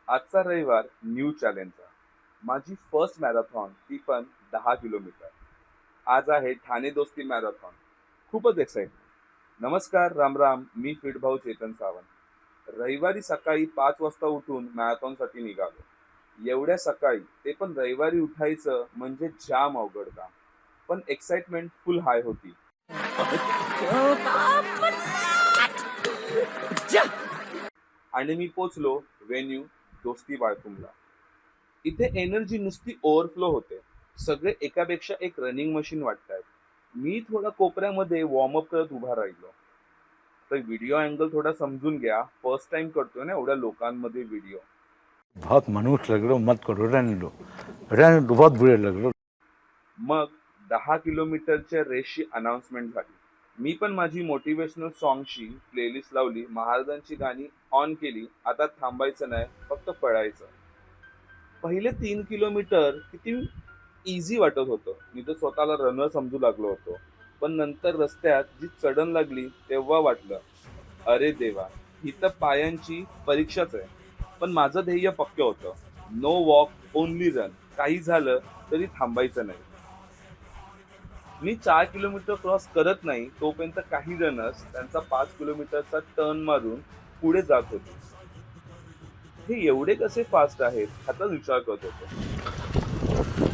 आजचा रविवार न्यू चॅलेंजचा. माझी फर्स्ट मॅरेथॉन, ती पण 10 किलोमीटर. आज आहे ठाणे दोस्ती मॅरेथॉन. खूपच एक्साइटमेंट. नमस्कार, राम राम. मी फिटभाऊ चेतन सावंत. रविवारी सकाळी 5 वाजता उठून मॅरेथॉनसाठी निघालो. एवढ्या सकाळी, ते पण रविवारी उठायचं म्हणजे जाम अवघड काम. पण एक्साइटमेंट फुल हाय होती. आणि मी पोचलो व्हेन्यू, दोस्ती बाळकुंबला. इथे एनर्जी नुसती ओव्हरफ्लो होते. सगळे एकापेक्षा एक रनिंग मशीन वाटतायत. मी थोडा कोपऱ्यामध्ये वॉर्मअप करत उभा राहिलो. तर व्हिडिओ अँगल थोडा समजून घ्या. फर्स्ट टाइम करतोय ना एवढ्या लोकांमध्ये व्हिडिओ. बहुत मनुष्य लग रहे हो, मत करो, रहने दो, बहुत बुरे लग रहे हो. मग 10 किलोमीटरच्या रेसची अनाउन्समेंट झाली. मी पण माझी मोटिवेशनल सॉन्गची प्लेलिस्ट लावली, महाराजांची गाणी ऑन केली. आता थांबायचं नाही, फक्त पळायचं. पहिले 3 किलोमीटर किती इझी वाटत होतं. मी तर स्वतःला रनर समजू लागलो होतो. पण नंतर रस्त्यात जी चढण लागली तेव्हा वाटलं, अरे देवा, ही तर पायांची परीक्षाच आहे. पण माझं ध्येय पक्क होतं. No walk, only run. काही झालं तरी थांबायचं नाही. मी 4 किलोमीटर क्रॉस करत नाही तोपर्यंत काही रनर्स त्यांचा 5 किलोमीटरचा टर्न मारून पुढे जात होते. हे एवढे कसे फास्ट आहेत ह्याचा विचार करत होतो.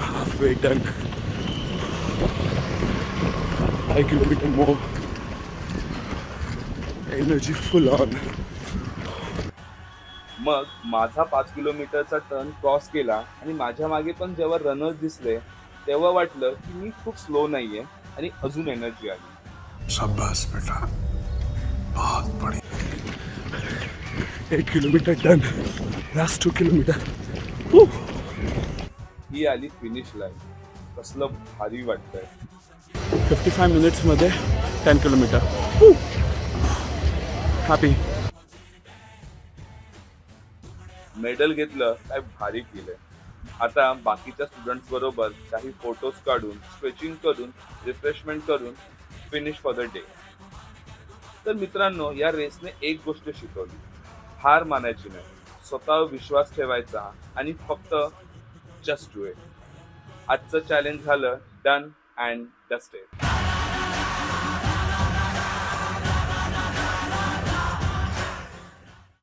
Halfway done. 5 kilometer more. Energy full on. मग माझा 5 किलोमीटरचा टर्न क्रॉस केला आणि माझ्या मागे पण जेव्हा रनर्स दिसले तेव्हा वाटलं की मी खूप स्लो नाहीये आणि अजून एनर्जी आली. शाबाश बेटा, बहुत बड़ी. 8 kilometer done. Last 2 kilometer. Woo. ही आली फिनिश लाईन. कसलं भारी वाटतंय. 55 minutes मध्ये 10 kilometer. Happy. मेडल घेतलं काय भारी केलंय. आता बाकीच्या स्टुडंट्स बरोबर काही फोटोज काढून, स्ट्रेचिंग करून, रिफ्रेशमेंट करून फिनिश फॉर द डे. तर मित्रांनो, या रेसने एक गोष्ट शिकवली, हार मानायची नाही, स्वतःवर विश्वास ठेवायचा आणि फक्त जस्ट डू इट. आजचं चॅलेंज झालं डन अँड डस्टेड.